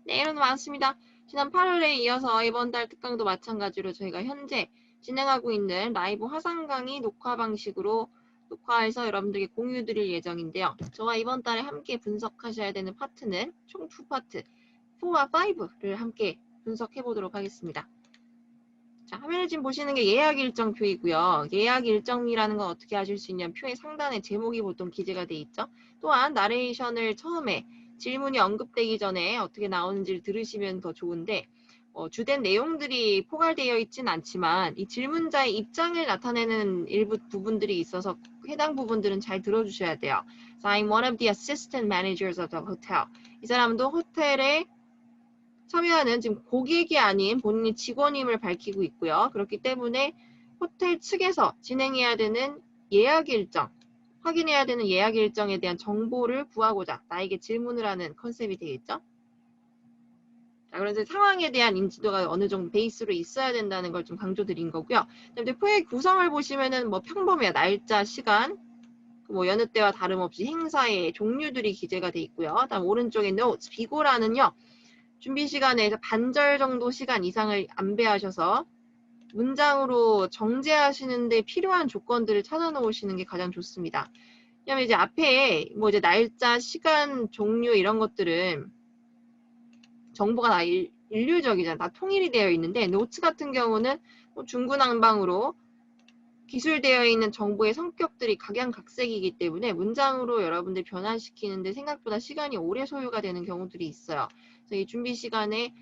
네, 여러분 반갑습니다. 지난 8월에 이어서 이번 달 특강도 마찬가지로 저희가 현재 진행하고 있는 라이브 화상 강의 녹화 방식으로 녹화해서 여러분들께 공유 드릴 예정인데요. 저와 이번 달에 함께 분석하셔야 되는 파트는 총 2파트, 4와 5를 함께 분석해 보도록 하겠습니다. 자, 화면에 지금 보시는 게 예약 일정표이고요. 예약 일정이라는 건 어떻게 하실 수 있냐면 표의 상단에 제목이 보통 기재가 돼 있죠. 또한 나레이션을 처음에 질문이 언급되기 전에 어떻게 나오는지를 들으시면 더 좋은데 주된 내용들이 포괄되어 있진 않지만 이 질문자의 입장을 나타내는 일부 부분들이 있어서 해당 부분들은 잘 들어주셔야 돼요. So I'm one of the assistant managers of the hotel. 이 사람도 호텔의 참여하는 지금 고객이 아닌 본인이 직원임을 밝히고 있고요. 그렇기 때문에 호텔 측에서 진행해야 되는 예약 일정, 확인해야 되는 예약 일정에 대한 정보를 구하고자 나에게 질문을 하는 컨셉이 되겠죠. 자, 그래서 상황에 대한 인지도가 어느 정도 베이스로 있어야 된다는 걸 좀 강조드린 거고요. 그다음에 표의 구성을 보시면은 뭐 평범해요. 날짜, 시간, 뭐 여느 때와 다름없이 행사의 종류들이 기재가 돼 있고요. 다음 오른쪽에 notes, 비고라는요. 준비 시간에서 반절 정도 시간 이상을 안배하셔서 문장으로 정제하시는 데 필요한 조건들을 찾아 놓으시는 게 가장 좋습니다. 왜냐면 이제 앞에 뭐 이제 날짜, 시간, 종류 이런 것들은 정보가 다 일률적이잖아. 다 통일이 되어 있는데 노트 같은 경우는 뭐 중구난방으로 기술되어 있는 정보의 성격들이 각양각색이기 때문에 문장으로 여러분들 변환시키는데 생각보다 시간이 오래 소요가 되는 경우들이 있어요. 그래서 이 준비 시간에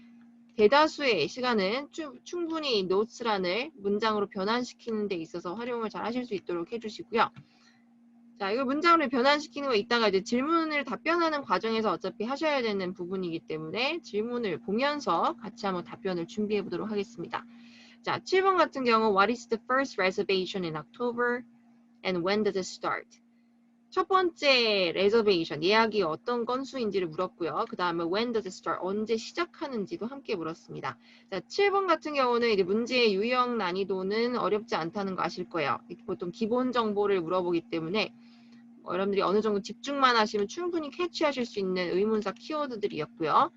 대다수의 시간은 충분히 노트란을 문장으로 변환시키는 데 있어서 활용을 잘 하실 수 있도록 해주시고요. 자, 이걸 문장으로 변환시키는 거 이따가 이제 질문을 답변하는 과정에서 어차피 하셔야 되는 부분이기 때문에 질문을 보면서 같이 한번 답변을 준비해 보도록 하겠습니다. 자, 7번 같은 경우 What is the first reservation in October and when does it start? 첫 번째 레저베이션, 예약이 어떤 건수인지를 물었고요. 그 다음에 when does it start? 언제 시작하는지도 함께 물었습니다. 자, 7번 같은 경우는 이제 문제의 유형 난이도는 어렵지 않다는 거 아실 거예요. 보통 기본 정보를 물어보기 때문에 여러분들이 어느 정도 집중만 하시면 충분히 캐치하실 수 있는 의문사 키워드들이었고요.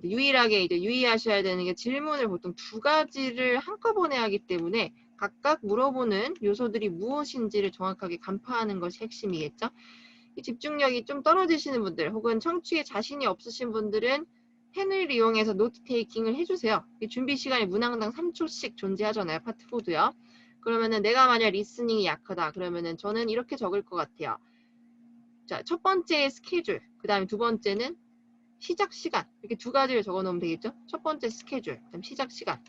유일하게 이제 유의하셔야 되는 게 질문을 보통 두 가지를 한꺼번에 하기 때문에 각각 물어보는 요소들이 무엇인지를 정확하게 간파하는 것이 핵심이겠죠. 이 집중력이 좀 떨어지시는 분들 혹은 청취에 자신이 없으신 분들은 펜을 이용해서 노트 테이킹을 해주세요. 준비 시간이 문항당 3초씩 존재하잖아요. 파트 4도요. 그러면은 내가 만약 리스닝이 약하다 그러면은 저는 이렇게 적을 것 같아요. 자, 첫 번째 스케줄, 그 다음에 두 번째는 시작 시간, 이렇게 두 가지를 적어 놓으면 되겠죠. 첫 번째 스케줄, 그다음 시작 시간,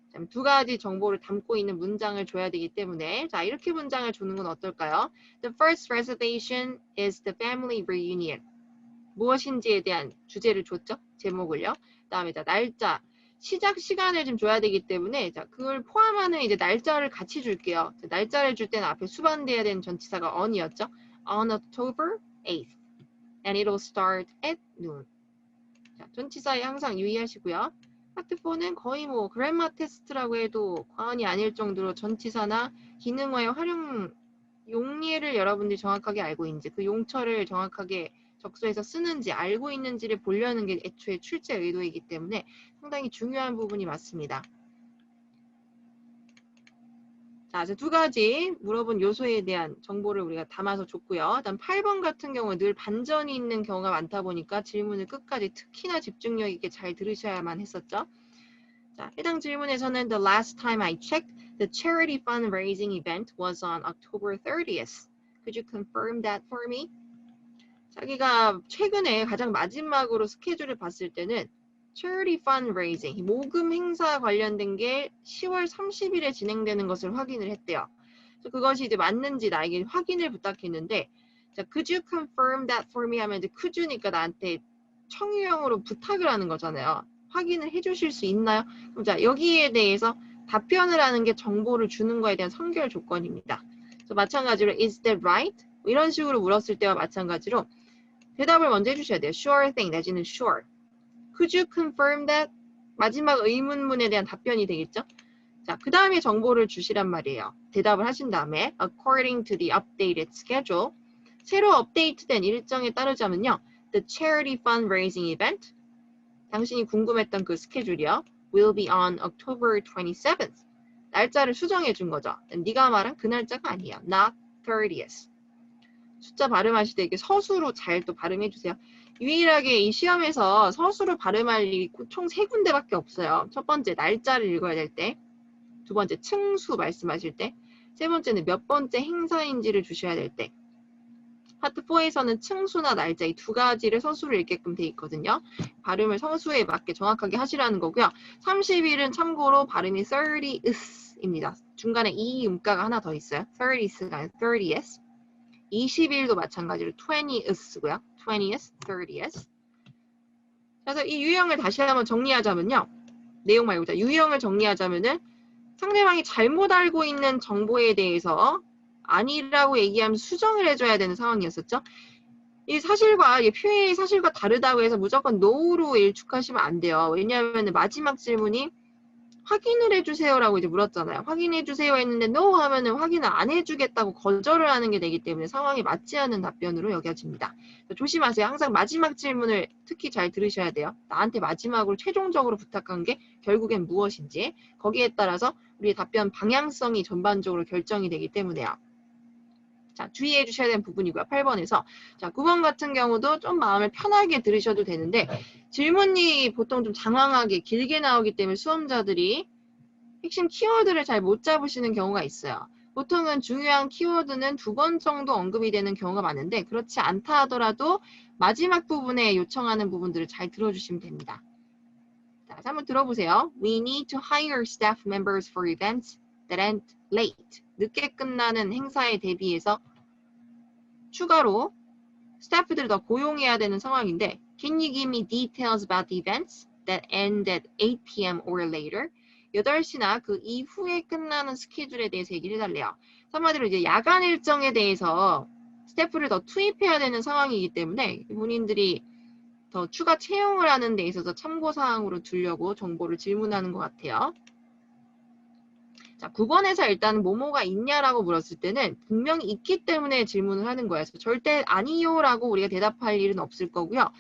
그다음 두 가지 정보를 담고 있는 문장을 줘야 되기 때문에 자, 이렇게 문장을 주는 건 어떨까요? The first reservation is the family reunion. 무엇인지에 대한 주제를 줬죠. 제목을요. 그다음에 자, 날짜, 시작 시간을 좀 줘야 되기 때문에 자, 그걸 포함하는 이제 날짜를 같이 줄게요. 자, 날짜를 줄 때는 앞에 수반돼야 되는 전치사가 on이었죠. On October 8th. And it'll start at noon. 자, 전치사에 항상 유의하시고요. 파트 4는 거의 뭐 그래머 테스트라고 해도 과언이 아닐 정도로 전치사나 기능어의 활용 용례를 여러분들이 정확하게 알고 있는지 그 용처를 정확하게 적소해서 쓰는지 알고 있는지를 보려는 게 애초에 출제 의도이기 때문에 상당히 중요한 부분이 맞습니다. 자, 두 가지 물어본 요소에 대한 정보를 우리가 담아서 줬고요. 다음 8번 같은 경우는 늘 반전이 있는 경우가 많다 보니까 질문을 끝까지 특히나 집중력 있게 잘 들으셔야만 했었죠. 자, 해당 질문에서는 The last time I checked, the charity fundraising event was on October 30th. Could you confirm that for me? 자기가 최근에 가장 마지막으로 스케줄을 봤을 때는 Charity fundraising, 모금 행사 관련된 게 10월 30일에 진행되는 것을 확인을 했대요. 그래서 그것이 이제 맞는지 나에게 확인을 부탁했는데, 자, could you confirm that for me 하면 이제 could you니까 나한테 청유형으로 부탁을 하는 거잖아요. 확인을 해주실 수 있나요? 그럼 자, 여기에 대해서 답변을 하는 게 정보를 주는 거에 대한 선결 조건입니다. 그래서 마찬가지로 is that right? 이런 식으로 물었을 때와 마찬가지로 대답을 먼저 해주셔야 돼요. Sure thing 내지는 sure. Could you confirm that? 마지막 의문문에 대한 답변이 되겠죠? 자, 그 다음에 정보를 주시란 말이에요. 대답을 하신 다음에 according to the updated schedule 새로 업데이트된 일정에 따르자면요. The charity fundraising event 당신이 궁금했던 그 스케줄이요. will be on October 27th. 날짜를 수정해 준 거죠. 네가 말한 그 날짜가 아니야. not 30th. 숫자 발음하실 때 이렇게 서수로 잘 또 발음해 주세요. 유일하게 이 시험에서 서수로 발음할 일이 총 3군데밖에 없어요. 첫 번째 날짜를 읽어야 될 때, 두 번째 층수 말씀하실 때, 세 번째는 몇 번째 행사인지를 주셔야 될 때. 파트 4에서는 층수나 날짜 이 두 가지를 서수로 읽게끔 돼 있거든요. 발음을 서수에 맞게 정확하게 하시라는 거고요. 30일은 참고로 발음이 30th입니다. 중간에 이 음가가 하나 더 있어요. 30th가 아니라 30th. 20일도 마찬가지로 20th고요. 20th, 30th. 그래서 이 유형을 다시 한번 정리하자면요. 내용 말고 유형을 정리하자면은 상대방이 잘못 알고 있는 정보에 대해서 아니라고 얘기하면 수정을 해줘야 되는 상황이었었죠. 이 사실과 이 표현이 사실과 다르다고 해서 무조건 no로 일축하시면 안 돼요. 왜냐하면 마지막 질문이 확인을 해주세요라고 이제 물었잖아요. 확인해주세요 했는데 no 하면은 확인을 안 해주겠다고 거절을 하는 게 되기 때문에 상황에 맞지 않는 답변으로 여겨집니다. 조심하세요. 항상 마지막 질문을 특히 잘 들으셔야 돼요. 나한테 마지막으로 최종적으로 부탁한 게 결국엔 무엇인지 거기에 따라서 우리의 답변 방향성이 전반적으로 결정이 되기 때문에요. 자, 주의해 주셔야 되는 부분이고요. 8번에서. 자, 9번 같은 경우도 좀 마음을 편하게 들으셔도 되는데 질문이 보통 좀 장황하게 길게 나오기 때문에 수험자들이 핵심 키워드를 잘 못 잡으시는 경우가 있어요. 보통은 중요한 키워드는 2번 정도 언급이 되는 경우가 많은데 그렇지 않다 하더라도 마지막 부분에 요청하는 부분들을 잘 들어주시면 됩니다. 자, 한번 들어보세요. We need to hire staff members for events that end late. 늦게 끝나는 행사에 대비해서 추가로 스태프들을 더 고용해야 되는 상황인데 Can you give me details about the events that end at 8 p.m. or later? 8시나 그 이후에 끝나는 스케줄에 대해서 얘기를 해달래요. 한마디로 이제 야간 일정에 대해서 스태프를 더 투입해야 되는 상황이기 때문에 본인들이 더 추가 채용을 하는 데 있어서 참고사항으로 두려고 정보를 질문하는 것 같아요. 자, 9번에서 일단 뭐뭐가 있냐라고 물었을 때는 분명히 있기 때문에 질문을 하는 거예요. 그래서 절대 아니요라고 우리가 대답할 일은 없을 거고요.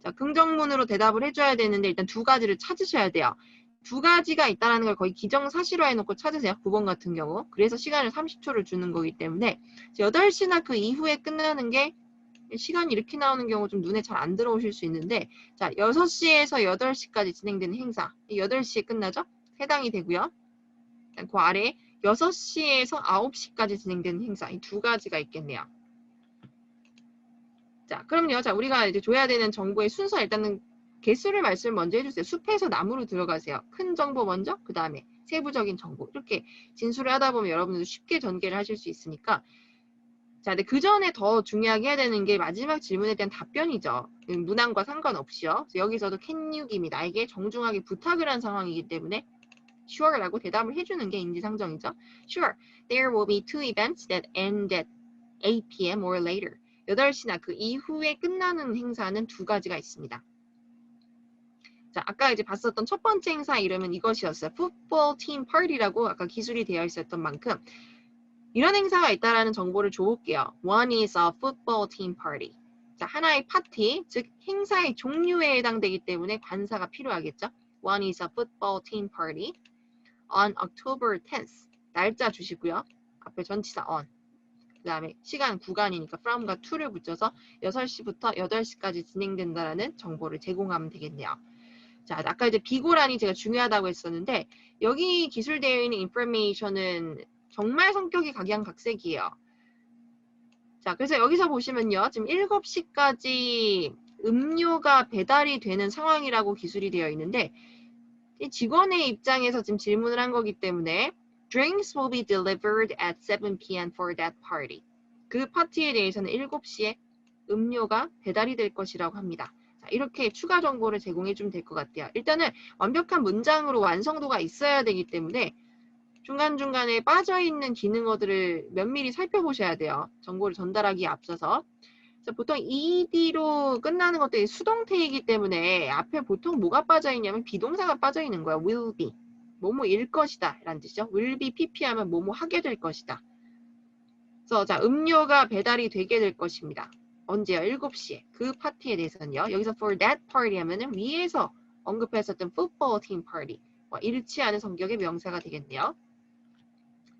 자, 긍정문으로 대답을 해줘야 되는데 일단 두 가지를 찾으셔야 돼요. 두 가지가 있다는 걸 거의 기정사실화 해놓고 찾으세요. 9번 같은 경우. 그래서 시간을 30초를 주는 거기 때문에 8시나 그 이후에 끝나는 게 시간이 이렇게 나오는 경우 좀 눈에 잘 안 들어오실 수 있는데 자, 6시에서 8시까지 진행되는 행사. 8시에 끝나죠? 해당이 되고요. 그 아래 6시에서 9시까지 진행되는 행사. 이 두 가지가 있겠네요. 자, 그럼요. 자, 우리가 이제 줘야 되는 정보의 순서 일단은 개수를 말씀을 먼저 해주세요. 숲에서 나무로 들어가세요. 큰 정보 먼저, 그 다음에 세부적인 정보. 이렇게 진술을 하다 보면 여러분들도 쉽게 전개를 하실 수 있으니까. 자, 근데 그 전에 더 중요하게 해야 되는 게 마지막 질문에 대한 답변이죠. 문항과 상관없이요. 여기서도 can you give me 나에게 정중하게 부탁을 한 상황이기 때문에 Sure라고 대답을 해주는 게 인지상정이죠. Sure, there will be 2 events that end at 8 p.m. or later. 8시나 그 이후에 끝나는 행사는 두 가지가 있습니다. 자, 아까 이제 봤었던 첫 번째 행사 이름은 이것이었어요. Football Team Party라고 아까 기술이 되어 있었던 만큼 이런 행사가 있다라는 정보를 줘볼게요. One is a football team party. 자, 하나의 파티, 즉 행사의 종류에 해당되기 때문에 관사가 필요하겠죠. One is a football team party. On October 10th. 날짜 주시고요. 앞에 전치사 on. 그 다음에 시간 구간이니까 from과 to를 붙여서 6시부터 8시까지 진행된다라는 정보를 제공하면 되겠네요. 자, 아까 이제 비고란이 제가 중요하다고 했었는데 여기 기술되어 있는 인포메이션은 정말 성격이 각양각색이에요. 자, 그래서 여기서 보시면요. 지금 7시까지 음료가 배달이 되는 상황이라고 기술이 되어 있는데 이 직원의 입장에서 지금 질문을 한 거기 때문에 Drinks will be delivered at 7 p.m. for that party. 그 파티에 대해서는 7시에 음료가 배달이 될 것이라고 합니다. 자, 이렇게 추가 정보를 제공해 주면 될 것 같아요. 일단은 완벽한 문장으로 완성도가 있어야 되기 때문에 중간중간에 빠져있는 기능어들을 면밀히 살펴보셔야 돼요. 정보를 전달하기에 앞서서. 보통 ED로 끝나는 것들이 수동태이기 때문에 앞에 보통 뭐가 빠져있냐면 비동사가 빠져있는 거야. will be. 뭐뭐일 것이다. 라는 뜻이죠. will be pp하면 뭐뭐 하게 될 것이다. 그래서 자, 음료가 배달이 되게 될 것입니다. 언제요? 7시에. 그 파티에 대해서는요. 여기서 for that party 하면은 위에서 언급했었던 football team party. 잃지 않은 성격의 명사가 되겠네요.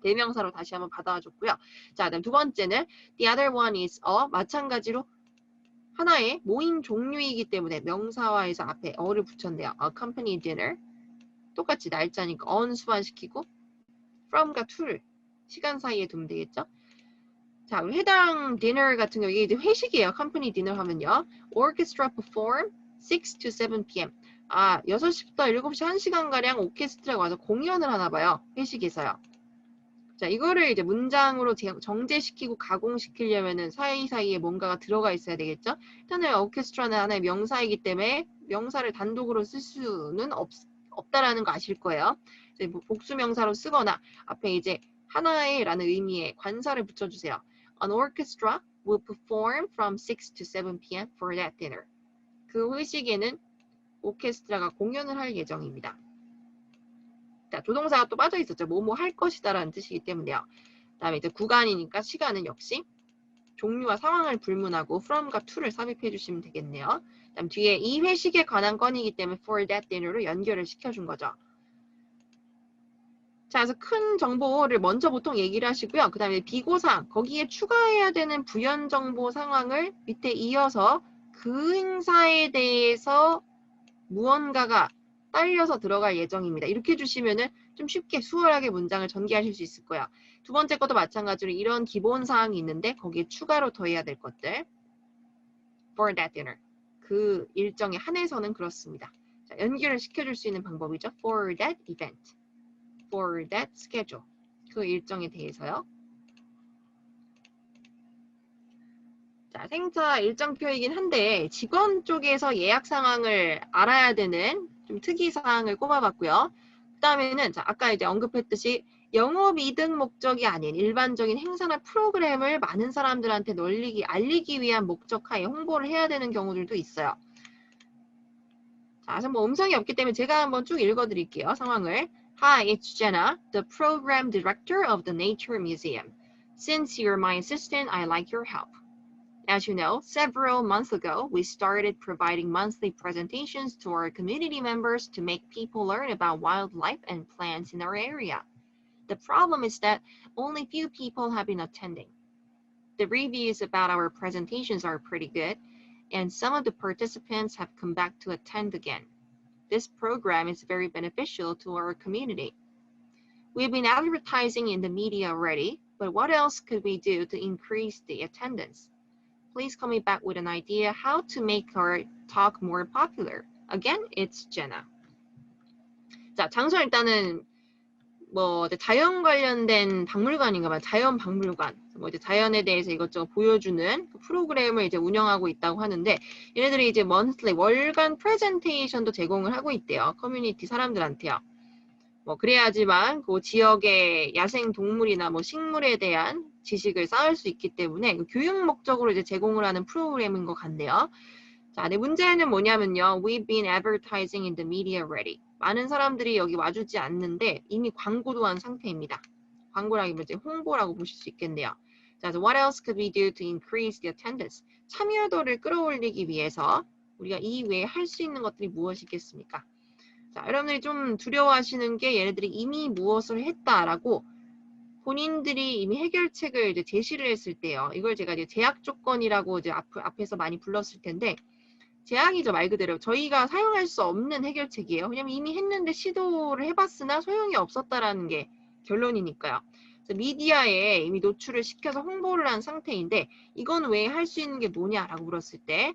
대명사로 다시 한번 받아줬고요. 자, 그다음 두 번째는 the other one is a 마찬가지로 하나의 모임 종류이기 때문에 명사화해서 앞에 어를 붙였네요. A company dinner. 똑같이 날짜니까 on 수반시키고 from과 to를 시간 사이에 두면 되겠죠. 자, 해당 dinner 같은 경우 이게 이제 회식이에요. company dinner 하면요. orchestra perform 6 to 7 p.m. 6시부터 7시 1시간가량 오케스트라가 와서 공연을 하나 봐요. 회식에서요. 자, 이거를 이제 문장으로 정제시키고 가공시키려면은 사이사이에 뭔가가 들어가 있어야 되겠죠? 일단은 오케스트라는 하나의 명사이기 때문에 명사를 단독으로 쓸 수는 없다라는 거 아실 거예요. 이제 복수명사로 쓰거나 앞에 이제 하나의 라는 의미의 관사를 붙여주세요. An orchestra will perform from 6 to 7 p.m. for that dinner. 그 회식에는 오케스트라가 공연을 할 예정입니다. 자, 조동사가 또 빠져 있었죠. 뭐뭐 할 것이다 라는 뜻이기 때문에요. 그 다음에 이제 구간이니까 시간은 역시 종류와 상황을 불문하고 from과 to를 삽입해 주시면 되겠네요. 그 다음 뒤에 이 회식에 관한 건이기 때문에 for that dinner로 연결을 시켜준 거죠. 자, 그래서 큰 정보를 먼저 보통 얘기를 하시고요. 그 다음에 비고상, 거기에 추가해야 되는 부연 정보 상황을 밑에 이어서 그 행사에 대해서 무언가가 딸려서 들어갈 예정입니다. 이렇게 해주시면은 좀 쉽게 수월하게 문장을 전개하실 수 있을 거야. 두 번째 것도 마찬가지로 이런 기본 사항이 있는데 거기에 추가로 더해야 될 것들. For that dinner. 그 일정에 한해서는 그렇습니다. 자, 연결을 시켜줄 수 있는 방법이죠. For that event. For that schedule. 그 일정에 대해서요. 자, 생차 일정표이긴 한데 직원 쪽에서 예약 상황을 알아야 되는 좀 특이 사항을 꼽아봤고요. 그 다음에는 아까 이제 언급했듯이 영업 이득 목적이 아닌 일반적인 행사나 프로그램을 많은 사람들한테 알리기 위한 목적하에 홍보를 해야 되는 경우들도 있어요. 자, 그래서 뭐 음성이 없기 때문에 제가 한번 쭉 읽어드릴게요. 상황을. Hi, it's Jenna, the program director of the Nature Museum. Since you're my assistant, I'd like your help. As you know, several months ago, we started providing monthly presentations to our community members to make people learn about wildlife and plants in our area. The problem is that only few people have been attending. The reviews about our presentations are pretty good, and some of the participants have come back to attend again. This program is very beneficial to our community. We've been advertising in the media already, but what else could we do to increase the attendance? Please call me back with an idea how to make our talk more popular. Again, it's Jenna. 자, 장소 일단은 뭐 자연 관련된 박물관인가 봐요. 자연 박물관. 뭐 이제 자연에 대해서 이것저것 보여주는 그 프로그램을 이제 운영하고 있다고 하는데 얘네들이 이제 monthly 월간 프레젠테이션도 제공을 하고 있대요. 커뮤니티 사람들한테요. 뭐 그래야지만 그 지역의 야생 동물이나 뭐 식물에 대한 지식을 쌓을 수 있기 때문에 교육 목적으로 이제 제공을 하는 프로그램인 것 같네요. 자, 네, 문제는 뭐냐면요. We've been advertising in the media already. 많은 사람들이 여기 와주지 않는데 이미 광고도 한 상태입니다. 광고라기보다 이제 홍보라고 보실 수 있겠네요. 자, so what else could we do to increase the attendance? 참여도를 끌어올리기 위해서 우리가 이 외에 할 수 있는 것들이 무엇이겠습니까? 자, 여러분들이 좀 두려워하시는 게 얘네들이 이미 무엇을 했다라고 본인들이 이미 해결책을 이제 제시를 했을 때요. 이걸 제가 이제 제약 조건이라고 이제 앞에서 많이 불렀을 텐데 제약이죠, 말 그대로. 저희가 사용할 수 없는 해결책이에요. 왜냐면 이미 했는데 시도를 해봤으나 소용이 없었다라는 게 결론이니까요. 그래서 미디어에 이미 노출을 시켜서 홍보를 한 상태인데 이건 왜 할 수 있는 게 뭐냐라고 물었을 때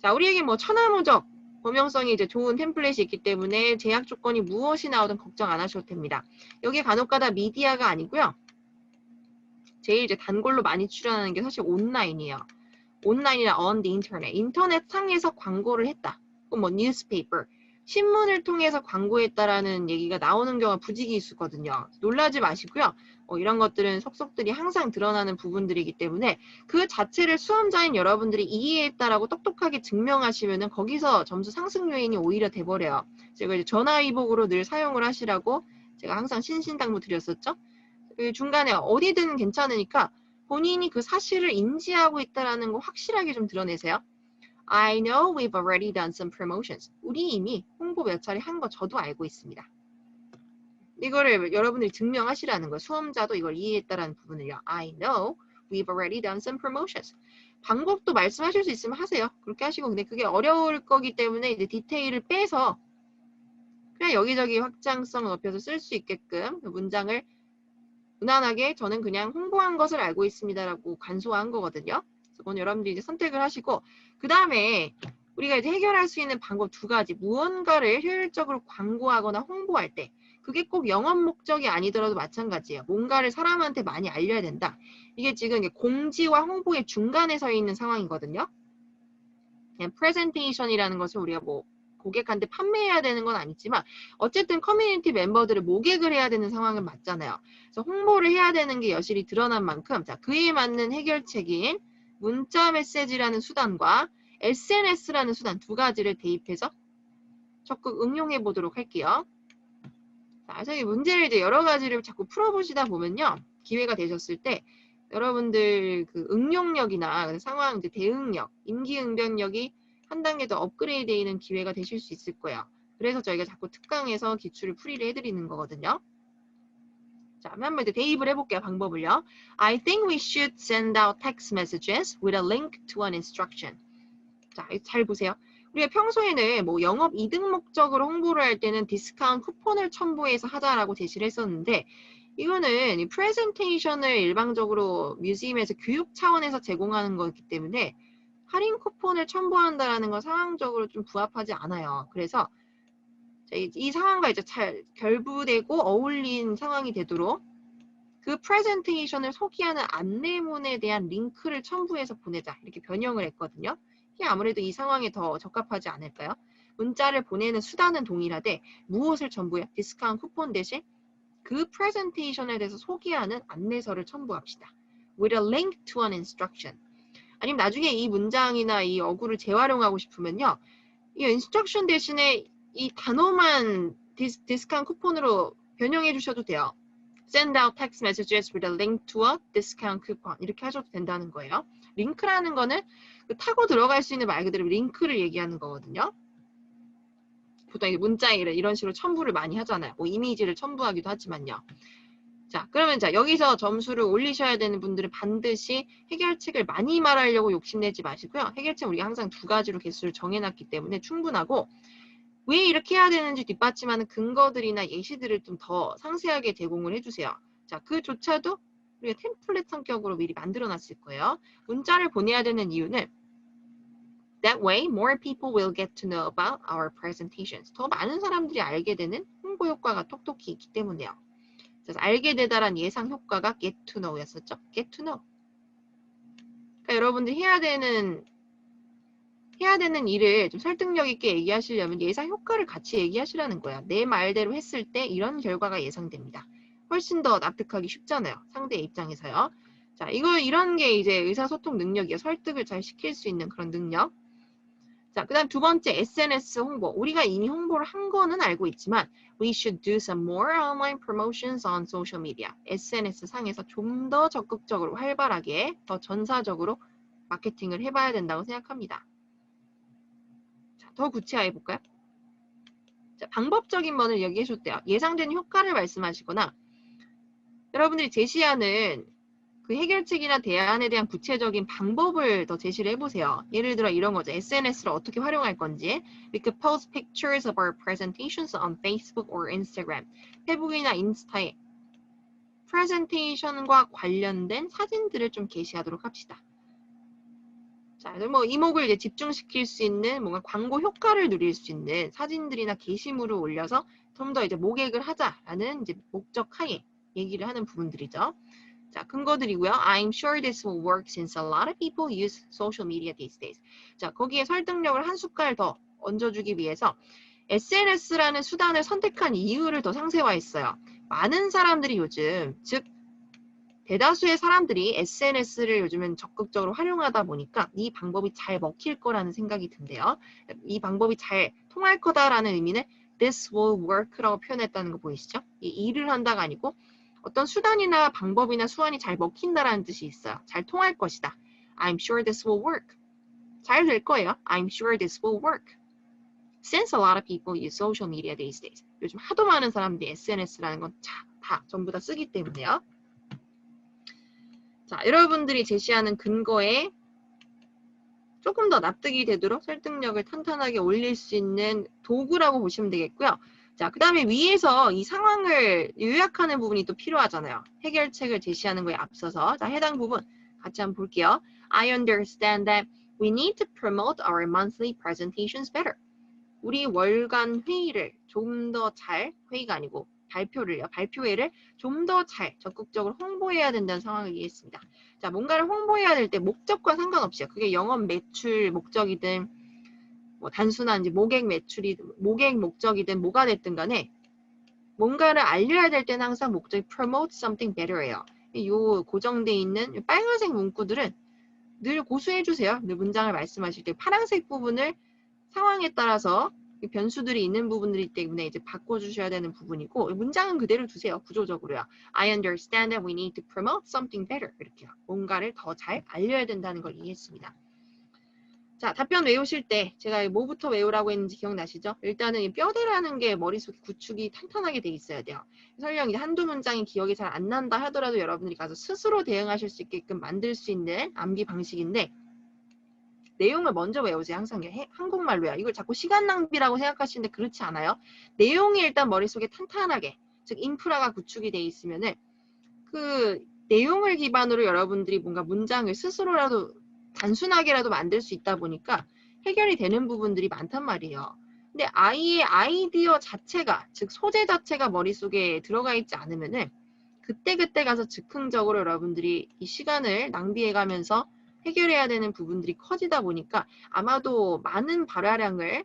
자, 우리에게 뭐 천하무적 범용성이 이제 좋은 템플릿이 있기 때문에 제약 조건이 무엇이 나오든 걱정 안 하셔도 됩니다. 여기에 간혹가다 미디어가 아니고요. 제일 이제 단골로 많이 출연하는 게 사실 온라인이에요. 온라인이나 on the internet, 인터넷 상에서 광고를 했다. 뭐 newspaper, 신문을 통해서 광고했다라는 얘기가 나오는 경우가 부지기수거든요. 놀라지 마시고요. 이런 것들은 속속들이 항상 드러나는 부분들이기 때문에 그 자체를 수험자인 여러분들이 이해했다라고 똑똑하게 증명하시면은 거기서 점수 상승 요인이 오히려 돼버려요. 제가 이제 전화위복으로 늘 사용을 하시라고 제가 항상 신신당부 드렸었죠. 그 중간에 어디든 괜찮으니까 본인이 그 사실을 인지하고 있다라는 거 확실하게 좀 드러내세요. I know we've already done some promotions. 우리 이미 홍보 몇 차례 한 거 저도 알고 있습니다. 이거를 여러분들이 증명하시라는 거예요. 수험자도 이걸 이해했다라는 부분을요. I know we've already done some promotions. 방법도 말씀하실 수 있으면 하세요. 그렇게 하시고 근데 그게 어려울 거기 때문에 이제 디테일을 빼서 그냥 여기저기 확장성을 높여서 쓸 수 있게끔 문장을 무난하게 저는 그냥 홍보한 것을 알고 있습니다라고 간소화한 거거든요. 그래서 그건 여러분들이 이제 선택을 하시고 그 다음에 우리가 이제 해결할 수 있는 방법 두 가지. 무언가를 효율적으로 광고하거나 홍보할 때 그게 꼭 영업 목적이 아니더라도 마찬가지예요. 뭔가를 사람한테 많이 알려야 된다. 이게 지금 공지와 홍보의 중간에 서 있는 상황이거든요. 그냥 프레젠테이션이라는 것을 우리가 뭐 고객한테 판매해야 되는 건 아니지만 어쨌든 커뮤니티 멤버들을 모객을 해야 되는 상황은 맞잖아요. 그래서 홍보를 해야 되는 게 여실히 드러난 만큼 자, 그에 맞는 해결책인 문자 메시지라는 수단과 SNS라는 수단 두 가지를 대입해서 적극 응용해 보도록 할게요. 자, 그래서 이 문제를 이제 여러 가지를 자꾸 풀어보시다 보면요. 기회가 되셨을 때 여러분들 그 응용력이나 상황 이제 대응력, 임기응변력이 한 단계 더 업그레이드되는 기회가 되실 수 있을 거예요. 그래서 저희가 자꾸 특강에서 기출을 풀이를 해드리는 거거든요. 자, 한번 이제 대입을 해볼게요. 방법을요. I think we should send out text messages with a link to an instruction. 자, 잘 보세요. 우리가 평소에는 뭐 영업 이득 목적으로 홍보를 할 때는 디스카운트 쿠폰을 첨부해서 하자라고 제시를 했었는데 이거는 이 프레젠테이션을 일방적으로 뮤지엄에서 교육 차원에서 제공하는 거기 때문에 할인 쿠폰을 첨부한다라는 건 상황적으로 좀 부합하지 않아요. 그래서 이 상황과 이제 잘 결부되고 어울린 상황이 되도록 그 프레젠테이션을 소개하는 안내문에 대한 링크를 첨부해서 보내자 이렇게 변형을 했거든요. 이게 아무래도 이 상황에 더 적합하지 않을까요? 문자를 보내는 수단은 동일하되 무엇을 첨부해요? 디스카운트 쿠폰 대신 그 프레젠테이션에 대해서 소개하는 안내서를 첨부합시다. With a link to an instruction. 아니면 나중에 이 문장이나 이 어구를 재활용하고 싶으면요. 이 instruction 대신에 이 단어만 디스카운트 쿠폰으로 변형해 주셔도 돼요. Send out text messages with a link to a discount coupon. 이렇게 하셔도 된다는 거예요. 링크라는 거는 그 타고 들어갈 수 있는 말 그대로 링크를 얘기하는 거거든요. 보통 문자에 이런 식으로 첨부를 많이 하잖아요. 뭐 이미지를 첨부하기도 하지만요. 자, 그러면 자 여기서 점수를 올리셔야 되는 분들은 반드시 해결책을 많이 말하려고 욕심내지 마시고요. 해결책 우리가 항상 두 가지로 개수를 정해놨기 때문에 충분하고 왜 이렇게 해야 되는지 뒷받침하는 근거들이나 예시들을 좀 더 상세하게 제공을 해주세요. 자, 그조차도 우리가 템플릿 성격으로 미리 만들어놨을 거예요. 문자를 보내야 되는 이유는 That way, more people will get to know about our presentations. 더 많은 사람들이 알게 되는 홍보 효과가 톡톡히 있기 때문이에요. 그래서 알게 되다란 예상 효과가 get to know였었죠. get to know. 그러니까 여러분들이 해야 되는 일을 좀 설득력 있게 얘기하시려면 예상 효과를 같이 얘기하시라는 거야. 내 말대로 했을 때 이런 결과가 예상됩니다. 훨씬 더 납득하기 쉽잖아요. 상대의 입장에서요. 자, 이런 게 이제 의사소통 능력이에요. 설득을 잘 시킬 수 있는 그런 능력. 자, 그 다음 두 번째 SNS 홍보. 우리가 이미 홍보를 한 거는 알고 있지만 We should do some more online promotions on social media. SNS 상에서 좀 더 적극적으로 활발하게 더 전사적으로 마케팅을 해봐야 된다고 생각합니다. 자, 더 구체화해 볼까요? 자, 방법적인 면을 얘기해 줬대요. 예상되는 효과를 말씀하시거나 여러분들이 제시하는 그 해결책이나 대안에 대한 구체적인 방법을 더 제시를 해보세요. 예를 들어 이런 거죠. SNS를 어떻게 활용할 건지. We could post pictures of our presentations on Facebook or Instagram. 페북이나 인스타에 프레젠테이션과 관련된 사진들을 좀 게시하도록 합시다. 자, 뭐 이목을 이제 집중시킬 수 있는 뭔가 광고 효과를 누릴 수 있는 사진들이나 게시물을 올려서 좀 더 이제 모객을 하자라는 이제 목적 하에 얘기를 하는 부분들이죠. 자, 근거들이고요. I'm sure this will work since a lot of people use social media these days. 자, 거기에 설득력을 한 숟갈 더 얹어주기 위해서 SNS라는 수단을 선택한 이유를 더 상세화했어요. 많은 사람들이 요즘, 즉 대다수의 사람들이 SNS를 요즘은 적극적으로 활용하다 보니까 이 방법이 잘 먹힐 거라는 생각이 든대요. 이 방법이 잘 통할 거다라는 의미는 this will work라고 표현했다는 거 보이시죠? 이 일을 한다가 아니고 어떤 수단이나 방법이나 수완이 잘 먹힌다라는 뜻이 있어요. 잘 통할 것이다. I'm sure this will work. 잘 될 거예요. I'm sure this will work. Since a lot of people use social media these days. 요즘 하도 많은 사람들이 SNS라는 건 다 전부 다 쓰기 때문에요. 자, 여러분들이 제시하는 근거에 조금 더 납득이 되도록 설득력을 탄탄하게 올릴 수 있는 도구라고 보시면 되겠고요. 자, 그 다음에 위에서 이 상황을 요약하는 부분이 또 필요하잖아요. 해결책을 제시하는 거에 앞서서. 자, 해당 부분 같이 한번 볼게요. I understand that we need to promote our monthly presentations better. 우리 월간 회의를 좀 더 잘, 회의가 아니고 발표회를 좀 더 잘 적극적으로 홍보해야 된다는 상황을 이해했습니다. 자, 뭔가를 홍보해야 될 때 목적과 상관없이요. 그게 영업 매출 목적이든 뭐 단순한 이제 모객 목적이든 뭐가 됐든 간에 뭔가를 알려야 될 때는 항상 목적이 promote something better예요. 요 고정돼 있는 빨간색 문구들은 늘 고수해 주세요. 늘 문장을 말씀하실 때 파란색 부분을 상황에 따라서 변수들이 있는 부분이기 때문에 이제 바꿔주셔야 되는 부분이고 문장은 그대로 두세요. 구조적으로요. I understand that we need to promote something better. 이렇게요. 뭔가를 더 잘 알려야 된다는 걸 이해했습니다. 자, 답변 외우실 때 제가 뭐부터 외우라고 했는지 기억나시죠? 일단은 이 뼈대라는 게 머릿속에 구축이 탄탄하게 돼 있어야 돼요. 설령 이제 한두 문장이 기억이 잘 안 난다 하더라도 여러분들이 가서 스스로 대응하실 수 있게끔 만들 수 있는 암기 방식인데 내용을 먼저 외우세요. 항상 한국말로요. 이걸 자꾸 시간 낭비라고 생각하시는데 그렇지 않아요. 내용이 일단 머릿속에 탄탄하게, 즉 인프라가 구축이 돼 있으면은 그 내용을 기반으로 여러분들이 뭔가 문장을 스스로라도 단순하게라도 만들 수 있다 보니까 해결이 되는 부분들이 많단 말이에요. 근데 아이의 아이디어 자체가, 즉 소재 자체가 머릿속에 들어가 있지 않으면은 그때그때 가서 즉흥적으로 여러분들이 이 시간을 낭비해가면서 해결해야 되는 부분들이 커지다 보니까 아마도 많은 발화량을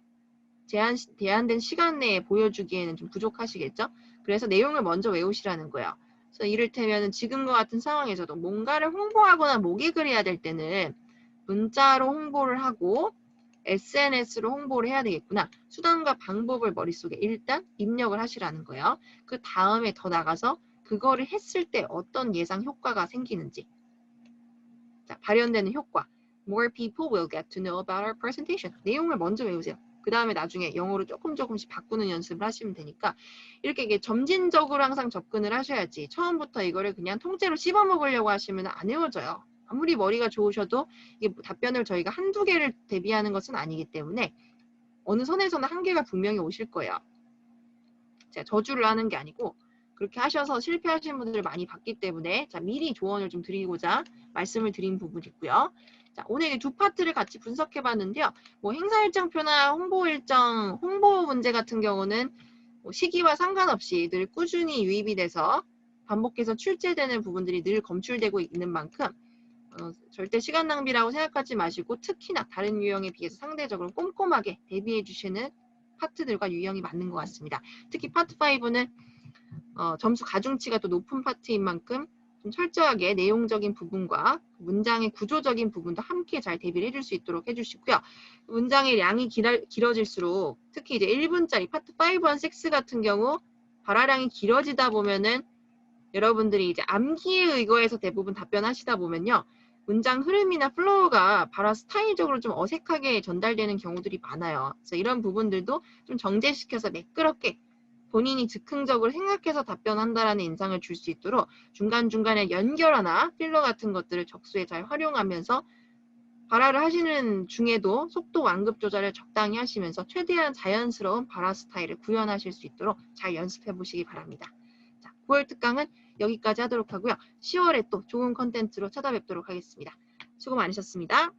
제한된 시간 내에 보여주기에는 좀 부족하시겠죠? 그래서 내용을 먼저 외우시라는 거예요. 그래서 이를테면 지금과 같은 상황에서도 뭔가를 홍보하거나 모객을 해야 될 때는 문자로 홍보를 하고 SNS로 홍보를 해야 되겠구나. 수단과 방법을 머릿속에 일단 입력을 하시라는 거예요. 그 다음에 더 나가서 그거를 했을 때 어떤 예상 효과가 생기는지. 자, 발현되는 효과. More people will get to know about our presentation. 내용을 먼저 외우세요. 그 다음에 나중에 영어로 조금씩 바꾸는 연습을 하시면 되니까 이렇게 점진적으로 항상 접근을 하셔야지 처음부터 이거를 그냥 통째로 씹어먹으려고 하시면 안 외워져요. 아무리 머리가 좋으셔도 이게 답변을 저희가 한두 개를 대비하는 것은 아니기 때문에 어느 선에서는 한계가 분명히 오실 거예요. 제가 저주를 하는 게 아니고 그렇게 하셔서 실패하시는 분들을 많이 봤기 때문에 자, 미리 조언을 좀 드리고자 말씀을 드린 부분이고요. 자, 오늘 두 파트를 같이 분석해 봤는데요. 뭐 행사 일정표나 홍보 일정, 홍보 문제 같은 경우는 뭐 시기와 상관없이 늘 꾸준히 유입이 돼서 반복해서 출제되는 부분들이 늘 검출되고 있는 만큼 절대 시간 낭비라고 생각하지 마시고 특히나 다른 유형에 비해서 상대적으로 꼼꼼하게 대비해 주시는 파트들과 유형이 맞는 것 같습니다. 특히 파트 5는 점수 가중치가 또 높은 파트인 만큼 좀 철저하게 내용적인 부분과 문장의 구조적인 부분도 함께 잘 대비를 해줄 수 있도록 해주시고요. 문장의 양이 길어질수록 특히 이제 1분짜리 파트 5&6 같은 경우 발화량이 길어지다 보면은 여러분들이 이제 암기에 의거해서 대부분 답변하시다 보면요. 문장 흐름이나 플로우가 발화 스타일적으로 좀 어색하게 전달되는 경우들이 많아요. 그래서 이런 부분들도 좀 정제시켜서 매끄럽게 본인이 즉흥적으로 생각해서 답변한다라는 인상을 줄 수 있도록 중간중간에 연결어나 필러 같은 것들을 적수에 잘 활용하면서 발화를 하시는 중에도 속도 완급 조절을 적당히 하시면서 최대한 자연스러운 발화 스타일을 구현하실 수 있도록 잘 연습해 보시기 바랍니다. 자, 9월 특강은 여기까지 하도록 하고요. 10월에 또 좋은 컨텐츠로 찾아뵙도록 하겠습니다. 수고 많으셨습니다.